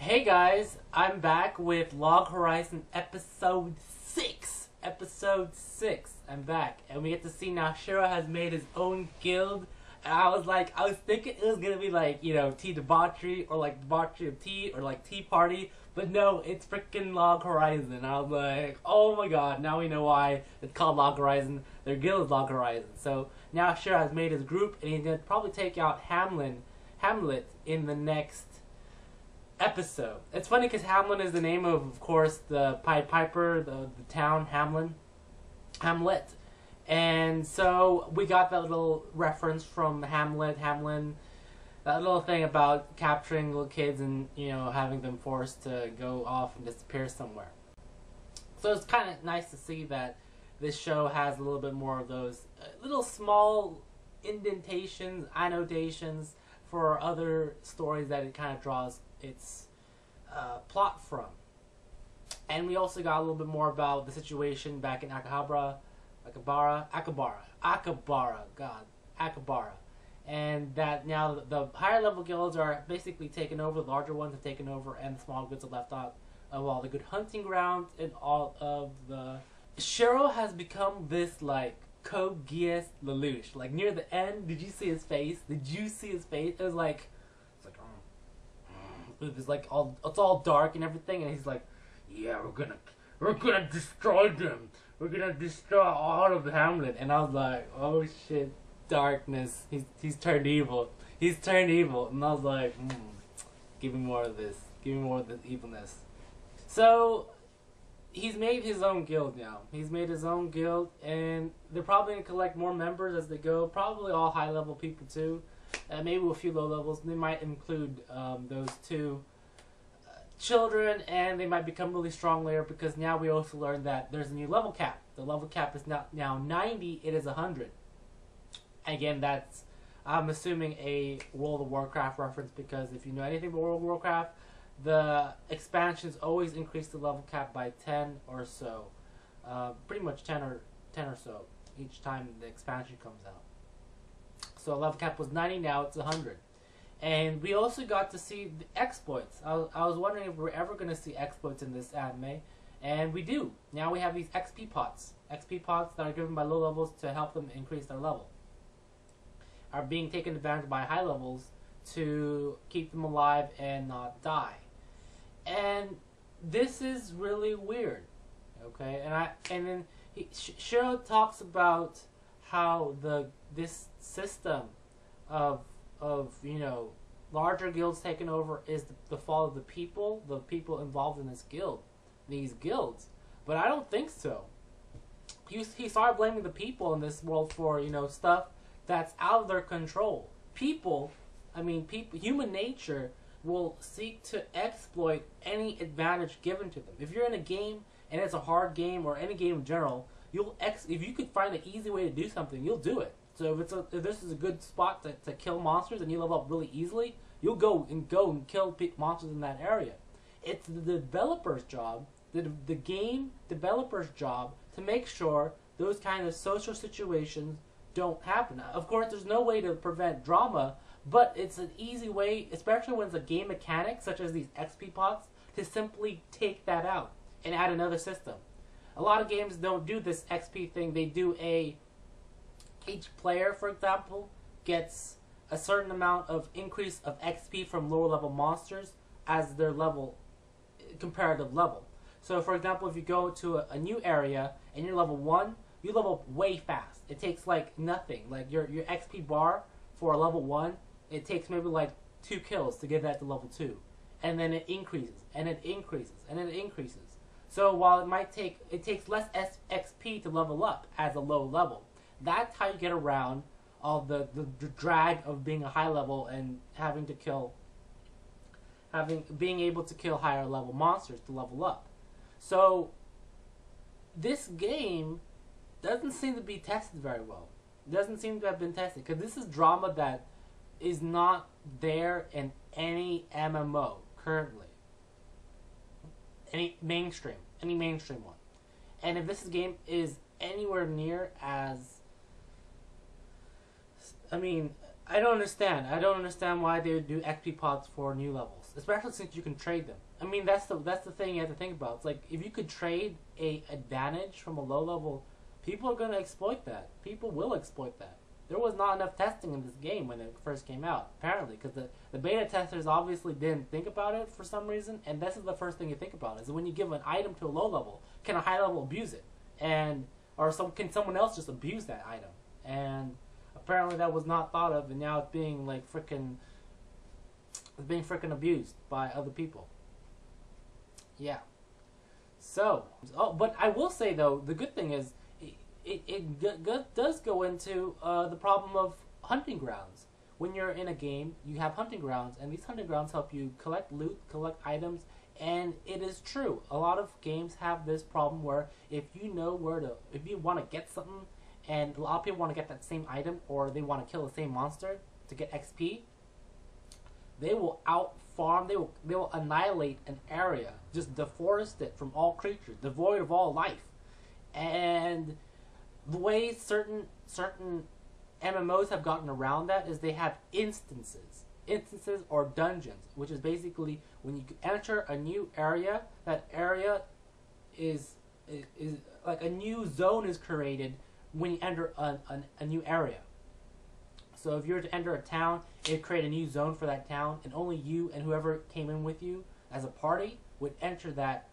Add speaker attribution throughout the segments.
Speaker 1: Hey guys, I'm back with Log Horizon episode 6. Episode 6. I'm back. And we get to see now Shiroe has made his own guild. And I was thinking it was gonna be like, Tea Debauchery or like Debauchery of Tea or like Tea Party. But no, it's freaking Log Horizon. I was like, oh my god, now we know why it's called Log Horizon. Their guild is Log Horizon. So now Shiroe has made his group and he's gonna probably take out Hamlet in the next episode. It's funny because Hamlin is the name of course, the Pied Piper, the town Hamlet. And so we got that little reference from Hamlin, that little thing about capturing little kids and, having them forced to go off and disappear somewhere. So it's kind of nice to see that this show has a little bit more of those little small indentations, annotations for other stories that it kind of draws its plot from. And we also got a little bit more about the situation back in Akabara, and that now the higher level guilds are basically taken over, the larger ones have taken over, and the small guilds are left out of all the good hunting grounds and all of the... Shiroe has become this like Code Geass Lelouch. Like near the end, did you see his face? It was like it's all dark and everything, and he's like, yeah, we're gonna destroy them. We're gonna destroy all of Hamlet. And I was like, oh shit, darkness. He's turned evil. And I was like, give me more of this. Give me more of this evilness. So he's made his own guild now. And they're probably gonna collect more members as they go. Probably all high level people too. Maybe a few low levels. They might include those two children, and they might become really strong later, because now we also learned that there's a new level cap. The level cap is not now 90, it is 100. Again, that's, I'm assuming, a World of Warcraft reference, because if you know anything about World of Warcraft, the expansions always increase the level cap by 10 or so. Pretty much 10 or so each time the expansion comes out. So level cap was 90, now it's 100. And we also got to see the exploits. I was wondering if we're ever going to see exploits in this anime. And we do. Now we have these XP pots. XP pots that are given by low levels to help them increase their level. Are being taken advantage by high levels to keep them alive and not die. And this is really weird. Okay? And then Shiroe talks about how this system of larger guilds taking over is the fault of the people involved in these guilds. But I don't think so. He started blaming the people in this world for, stuff that's out of their control. Human nature will seek to exploit any advantage given to them. If you're in a game and it's a hard game, or any game in general, if you could find an easy way to do something, you'll do it. So if this is a good spot to kill monsters and you level up really easily, you'll go and kill monsters in that area. It's the developer's job, the game developer's job, to make sure those kind of social situations don't happen. Of course, there's no way to prevent drama, but it's an easy way, especially when it's a game mechanic such as these XP pots, to simply take that out and add another system. A lot of games don't do this XP thing. They do each player, for example, gets a certain amount of increase of XP from lower level monsters as their comparative level. So for example, if you go to a new area and you're level 1, you level up way fast. It takes like nothing. Like your XP bar for a level 1, it takes maybe like 2 kills to get that to level 2. And then it increases, and it increases, and it increases. So while it takes less XP to level up as a low level. That's how you get around all the drag of being a high level and being able to kill higher level monsters to level up. So this game doesn't seem to be tested very well. It doesn't seem to have been tested, because this is drama that is not there in any MMO currently. Any mainstream one. And if this game is anywhere near as... I don't understand. I don't understand why they would do XP pods for new levels. especially since you can trade them. I mean, that's the thing you have to think about. It's like if you could trade a advantage from a low level, people are gonna exploit that. People will exploit that. There was not enough testing in this game when it first came out, apparently, because the beta testers obviously didn't think about it for some reason, and this is the first thing you think about, is when you give an item to a low level, can a high level abuse it? Can someone else just abuse that item? And apparently that was not thought of, and now it's being like freaking abused by other people. Yeah. So, but I will say though, the good thing is, it does go into the problem of hunting grounds. When you're in a game, you have hunting grounds, and these hunting grounds help you collect loot, collect items, and it is true. A lot of games have this problem where if you want to get something, and a lot of people want to get that same item, or they want to kill the same monster to get XP, they will out-farm, they will annihilate an area, just deforest it from all creatures, devoid of all life. And the way certain MMOs have gotten around that is they have instances or dungeons, which is basically when you enter a new area, that area is like a new zone is created when you enter a new area. So if you were to enter a town, it'd create a new zone for that town, and only you and whoever came in with you as a party would enter that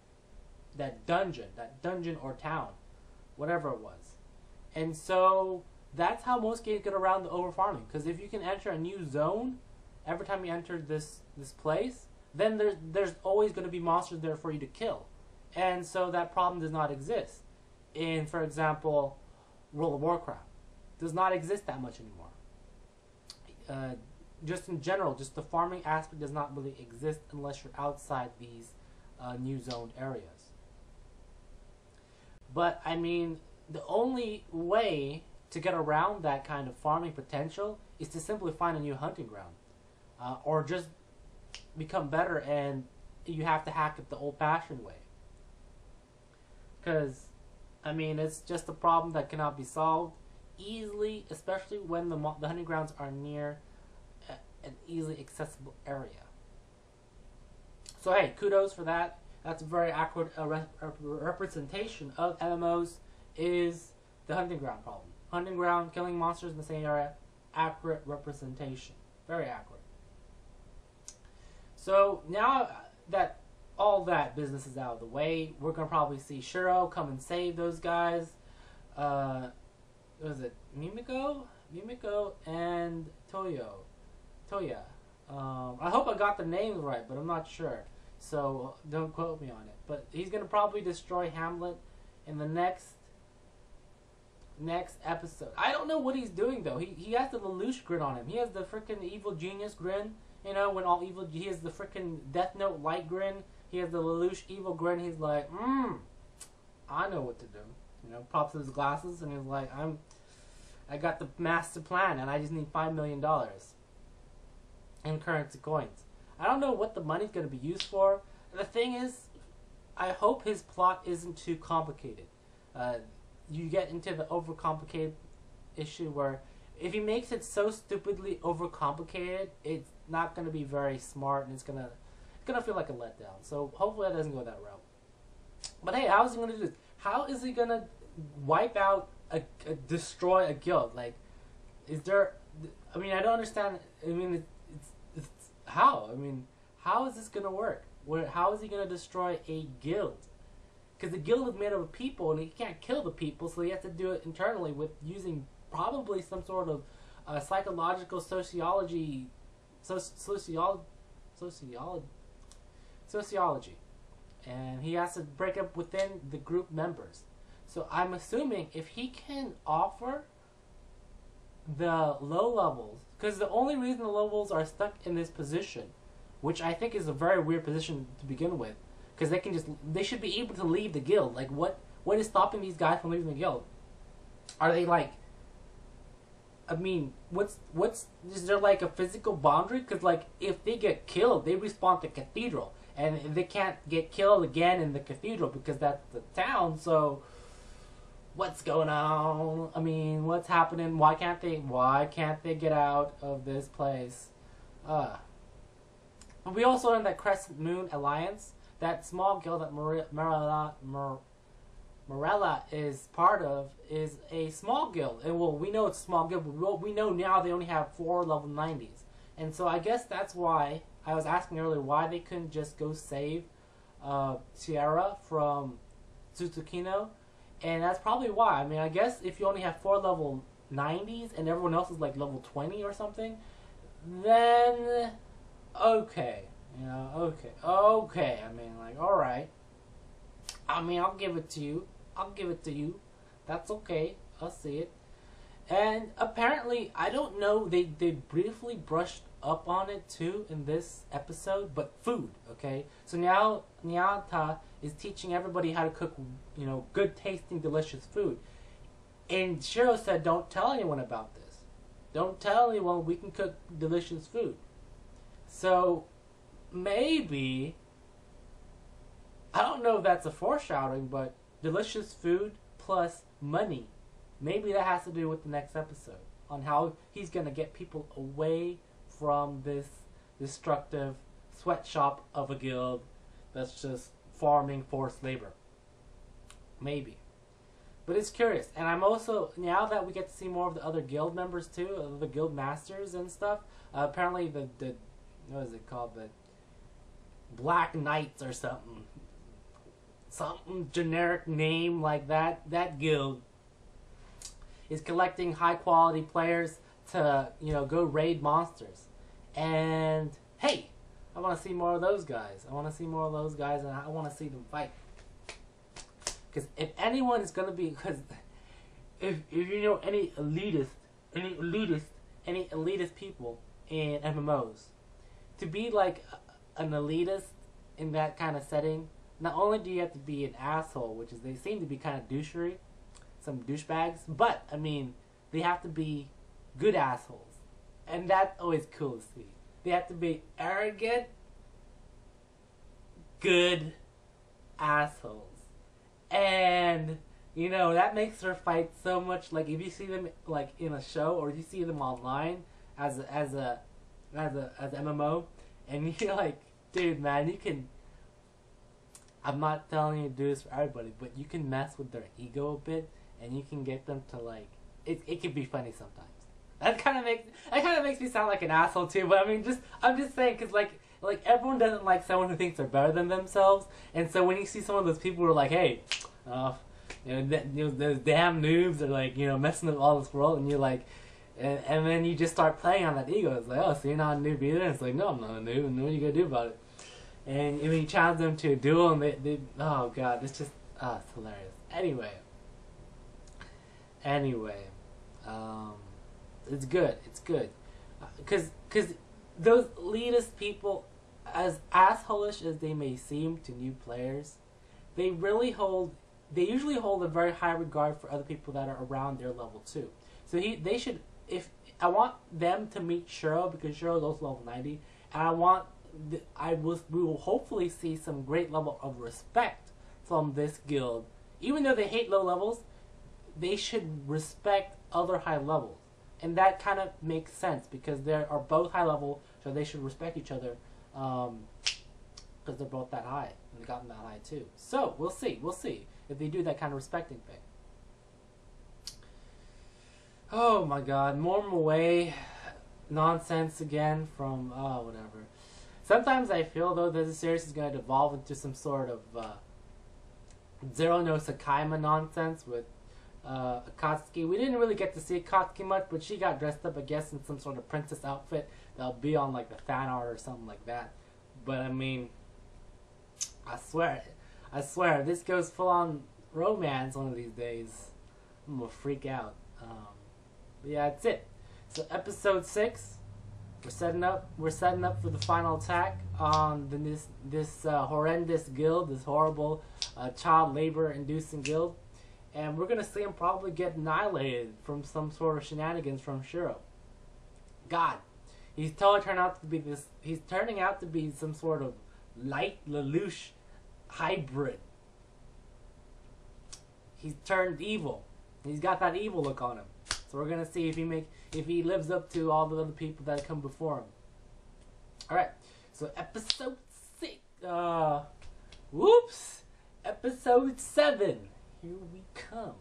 Speaker 1: dungeon or town, whatever it was. And so that's how most games get around the overfarming. Because if you can enter a new zone every time you enter this place, then there's always going to be monsters there for you to kill, and so that problem does not exist. In, for example, World of Warcraft, does not exist that much anymore. Just in general, just the farming aspect does not really exist unless you're outside these new zoned areas. But I mean, the only way to get around that kind of farming potential is to simply find a new hunting ground, or just become better, and you have to hack it the old-fashioned way. Because, I mean, it's just a problem that cannot be solved easily, especially when the hunting grounds are near an easily accessible area. So hey, kudos for that. That's a very accurate representation of MMOs, is the hunting ground problem. Hunting ground, killing monsters in the same area, accurate representation. Very accurate. So now that all that business is out of the way, we're going to probably see Shiroe come and save those guys. What was it? Mimiko and Toya. I hope I got the names right, but I'm not sure. So don't quote me on it. But he's going to probably destroy Hamlet in the next episode. I don't know what he's doing though. He has the Lelouch grin on him. He has the freaking evil genius grin. You know, when all evil, he has the freaking Death Note light grin. He has the Lelouch evil grin. He's like, I know what to do. You know, pops his glasses and he's like, I got the master plan and I just need $5 million in currency coins. I don't know what the money's going to be used for. The thing is, I hope his plot isn't too complicated. You get into the overcomplicated issue where if he makes it so stupidly overcomplicated, it's not going to be very smart, and it's gonna feel like a letdown. So hopefully that doesn't go that route. But hey, how is he going to do this? How is he going to wipe out destroy a guild? Like, is there? I mean, I don't understand. I mean, it's how? I mean, how is this going to work? How is he going to destroy a guild? Because the guild is made up of people, and he can't kill the people, so he has to do it internally with using probably some sort of psychological sociology, and he has to break up within the group members. So I'm assuming if he can offer the low levels, because the only reason the low levels are stuck in this position, which I think is a very weird position to begin with, because they should be able to leave the guild. Like, what is stopping these guys from leaving the guild? Are they like, I mean, is there like a physical boundary? Because like, if they get killed, they respawn the cathedral, and they can't get killed again in the cathedral because that's the town. So what's going on? I mean, what's happening? Why can't they get out of this place? we also learned that Crescent Moon Alliance, that small guild that Morella is part of, is a small guild. And well, we know it's a small guild, but we know now they only have 4 level 90s. And so I guess that's why I was asking earlier why they couldn't just go save Sierra from Tsukino. And that's probably why. I mean, I guess if you only have 4 level 90s and everyone else is like level 20 or something, then okay. You know, okay. I mean, like, alright. I mean, I'll give it to you. That's okay. I'll see it. And apparently, I don't know, they briefly brushed up on it too in this episode, but food, okay? So now Nyata is teaching everybody how to cook, you know, good tasting, delicious food. And Shiroe said, don't tell anyone about this. Don't tell anyone we can cook delicious food. So, maybe, I don't know if that's a foreshadowing, but delicious food plus money. Maybe that has to do with the next episode. On how he's going to get people away from this destructive sweatshop of a guild that's just farming forced labor. Maybe. But it's curious. And I'm also, now that we get to see more of the other guild members too, the guild masters and stuff, apparently the what is it called? The Black Knights or something. Something generic name like that. That guild is collecting high quality players to, you know, go raid monsters. And hey, I want to see more of those guys. And I want to see them fight. Because if anyone is going to be, because if you know any elitist people in MMOs, to be like an elitist in that kind of setting, not only do you have to be an asshole, which is they seem to be kind of douchery, some douchebags, but I mean they have to be good assholes, and that's always cool to see. They have to be arrogant, good assholes. And, you know, that makes her fight so much, like, if you see them, like, in a show, or you see them online as a MMO, and you're like, dude, man, you can, I'm not telling you to do this for everybody, but you can mess with their ego a bit, and you can get them to, like, it can be funny sometimes. That kind of makes me sound like an asshole, too, but I mean, I'm just saying, because, like, everyone doesn't like someone who thinks they're better than themselves, and so when you see some of those people who are like, hey, those damn noobs are like, you know, messing with all this world, and you're like, and then you just start playing on that ego. It's like, oh, so you're not a noob either? And it's like, no, I'm not a noob, and what are you gonna do about it? And when you challenge them to a duel, and they oh god, it's just, it's hilarious. Anyway, it's good, because those elitist people, as assholish as they may seem to new players, they usually hold a very high regard for other people that are around their level too. So they should, if I want them to meet Shiroe, because Shiro is also level 90, and we will hopefully see some great level of respect from this guild. Even though they hate low levels, they should respect other high levels. And that kind of makes sense, because they are both high level, so they should respect each other, because they're both that high, and they've gotten that high too. So, we'll see if they do that kind of respecting thing. Oh my god, more Moe nonsense again from, whatever. Sometimes I feel, though, that this series is going to devolve into some sort of Zero no Sakaima nonsense with Akatsuki. We didn't really get to see Akatsuki much, but she got dressed up, I guess, in some sort of princess outfit that'll be on, like, the fan art or something like that. But, I mean, I swear, this goes full-on romance one of these days. I'm gonna freak out. But yeah, that's it. So, episode 6, we're setting up for the final attack on this horrendous guild, this horrible child labor-inducing guild. And we're gonna see him probably get annihilated from some sort of shenanigans from Shiroe. God, he's turning out to be some sort of light Lelouch hybrid. He's turned evil. He's got that evil look on him. So we're gonna see if he lives up to all the other people that come before him. All right. So episode 6, whoops, episode 7, here we come.